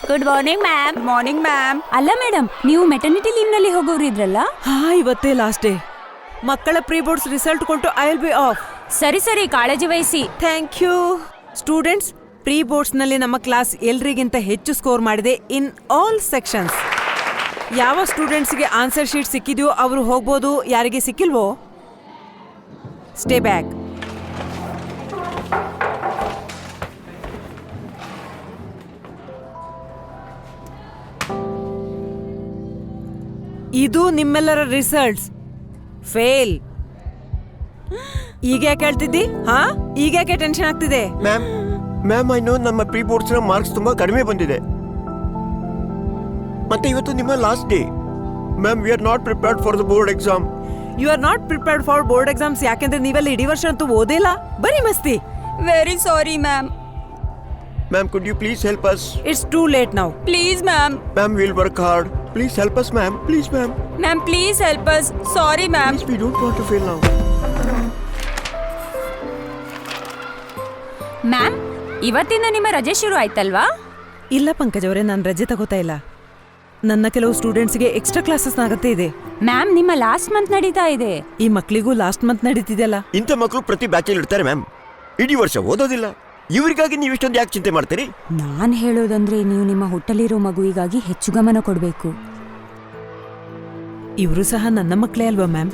Good morning ma'am. Morning ma'am. ಅಲ್ಲ madam, ನೀವು maternity leave ನಲ್ಲಿ ಹೋಗೋರು ಇದ್ರಲ್ಲ? ಹಾ, ಇವತ್ತೇ ಲಾಸ್ಟ್ ಡೇ. ಮಕ್ಕಳ ಪ್ರೀ ಬೋರ್ಡ್ಸ್ ರಿಸಲ್ಟ್ ಕೊಟ್ಟು ಐ ವಿಲ್ ಬಿ ಆಫ್. ಸರಿ ಕಾಳಜಿ ವಹಿಸಿ. Thank you. Students, pre boards ನಲ್ಲಿ ನಮ್ಮ ಕ್ಲಾಸ್ ಎಲ್ರಿಗಿಂತ ಹೆಚ್ಚು ಸ್ಕೋರ್ ಮಾಡಿದೆ ಇನ್ ಆಲ್ ಸೆಕ್ಷನ್ಸ್. ಯಾವ ಸ್ಟೂಡೆಂಟ್ಸ್ಗೆ ಆನ್ಸರ್ ಶೀಟ್ ಸಿಕ್ಕಿದೆಯೋ ಅವರು ಹೋಗ್ಬೋದು, ಯಾರಿಗೆ ಸಿಕ್ಕಿಲ್ವೋ ಸ್ಟೇ ಬ್ಯಾಕ್. ಇದು ನಿಮ್ಮೆಲ್ಲರ ರಿಸಲ್ಟ್ಸ್. ಫೇಲ್. ಈಗ ಯಾಕೆ ಹೇಳ್ತಿದ್ದಿ? ಹಾ, ಈಗ ಯಾಕೆ ಟೆನ್ಷನ್ ಆಗ್ತಿದೆ? ಮ್ಯಾಮ್ ಐನೋ ನಮ್ಮ ಪ್ರೀ ಬೋರ್ಡ್ಸ್ ಮಾರ್ಕ್ಸ್ ತುಂಬಾ ಕಡಿಮೆ ಬಂದಿದೆ. ಮತ್ತೆ ಇವತ್ತು ನಿಮ್ಮ last day. Ma'am, we are not prepared for the board exam. You are not prepared for board exams. ಯಾಕೆಂದ್ರೆ ನೀವೆಲ್ಲ ಇಡೀ ವರ್ಷ ಅಂತೂ ಓದಿಲ್ಲ, ಬರೀ ಮಸ್ತಿ. Very sorry ma'am. Ma'am, could you please help us? It's too late now. Please ma'am. Ma'am, will work hard. Please help us ma'am. Please ma'am. Ma'am please help us. Sorry ma'am. We don't want to fail now. Ma'am, ಇವತ್ತಿಂದ ನಿಮ್ಮ ರಜೆ ಶುರು ಆಯ್ತಲ್ವಾ? ಇಲ್ಲ ಪಂಕಜ್ ಅವರೇ, ನಾನು ರಜೆ ತಗೋತಾ ಇಲ್ಲ. ನನ್ನ ಕೆಲವು ಸ್ಟೂಡೆಂಟ್ಸ್ಗೆ ಎಕ್ಸ್ಟ್ರಾ ಕ್ಲಾಸಸ್ ಆಗತ್ತೆ ಇದೆ. ಮ್ಯಾಮ್, ನಿಮ್ಮ ಲಾಸ್ಟ್ ಮಂತ್ ನಡೀತಾ ಇದೆ. ಈ ಮಕ್ಕಳಿಗೂ ಲಾಸ್ಟ್ ಮಂತ್ ನಡೀತಿದೆಯಲ್ಲ. ಇಂಥ ಮಕ್ಕಳು ಪ್ರತಿ ಬ್ಯಾಚಲ್ಲಿ ಇರ್ತಾರೆ ಮ್ಯಾಮ್. ಇಡೀ ವರ್ಷ ಓದೋದಿಲ್ಲ. ಇವರಿಗಾಗಿ ನೀವು ಇಷ್ಟೊಂದು ಯಾಕೆ ಚಿಂತೆ ಮಾಡ್ತೀರಿ? ನಾನ್ ಹೇಳೋದಂದ್ರೆ ನೀವು ನಿಮ್ಮ ಹೊಟ್ಟಲಿರೋ ಮಗುವಿಗಾಗಿ ಹೆಚ್ಚು ಗಮನ ಕೊಡಬೇಕು. ಇವರು ಸಹ ನನ್ನ ಮಕ್ಕಳೇ ಅಲ್ವಾ ma'am?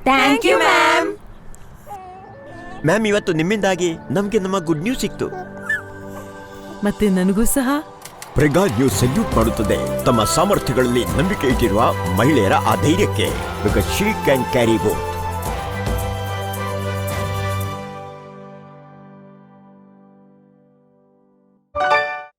Thank you ma'am. Ma'am, ಇವತ್ತು ನಿಮ್ಮಿಂದಾಗಿ ನಮಗೆ ನಮ್ಮ ಗುಡ್ ನ್ಯೂಸ್ ಸಿಕ್ತು. ಮತ್ತೆ ನನಗೂ ಸಹ. ಪ್ರೆಗಾ ನ್ಯೂಸ್ ಸಲ್ಯೂಟ್ ಮಾಡುತ್ತದೆ ತಮ್ಮ ಸಾಮರ್ಥ್ಯಗಳಲ್ಲಿ ನಂಬಿಕೆ ಇಟ್ಟಿರುವ ಮಹಿಳೆಯರ ಆ ಧೈರ್ಯಕ್ಕೆ. Because she can carry both.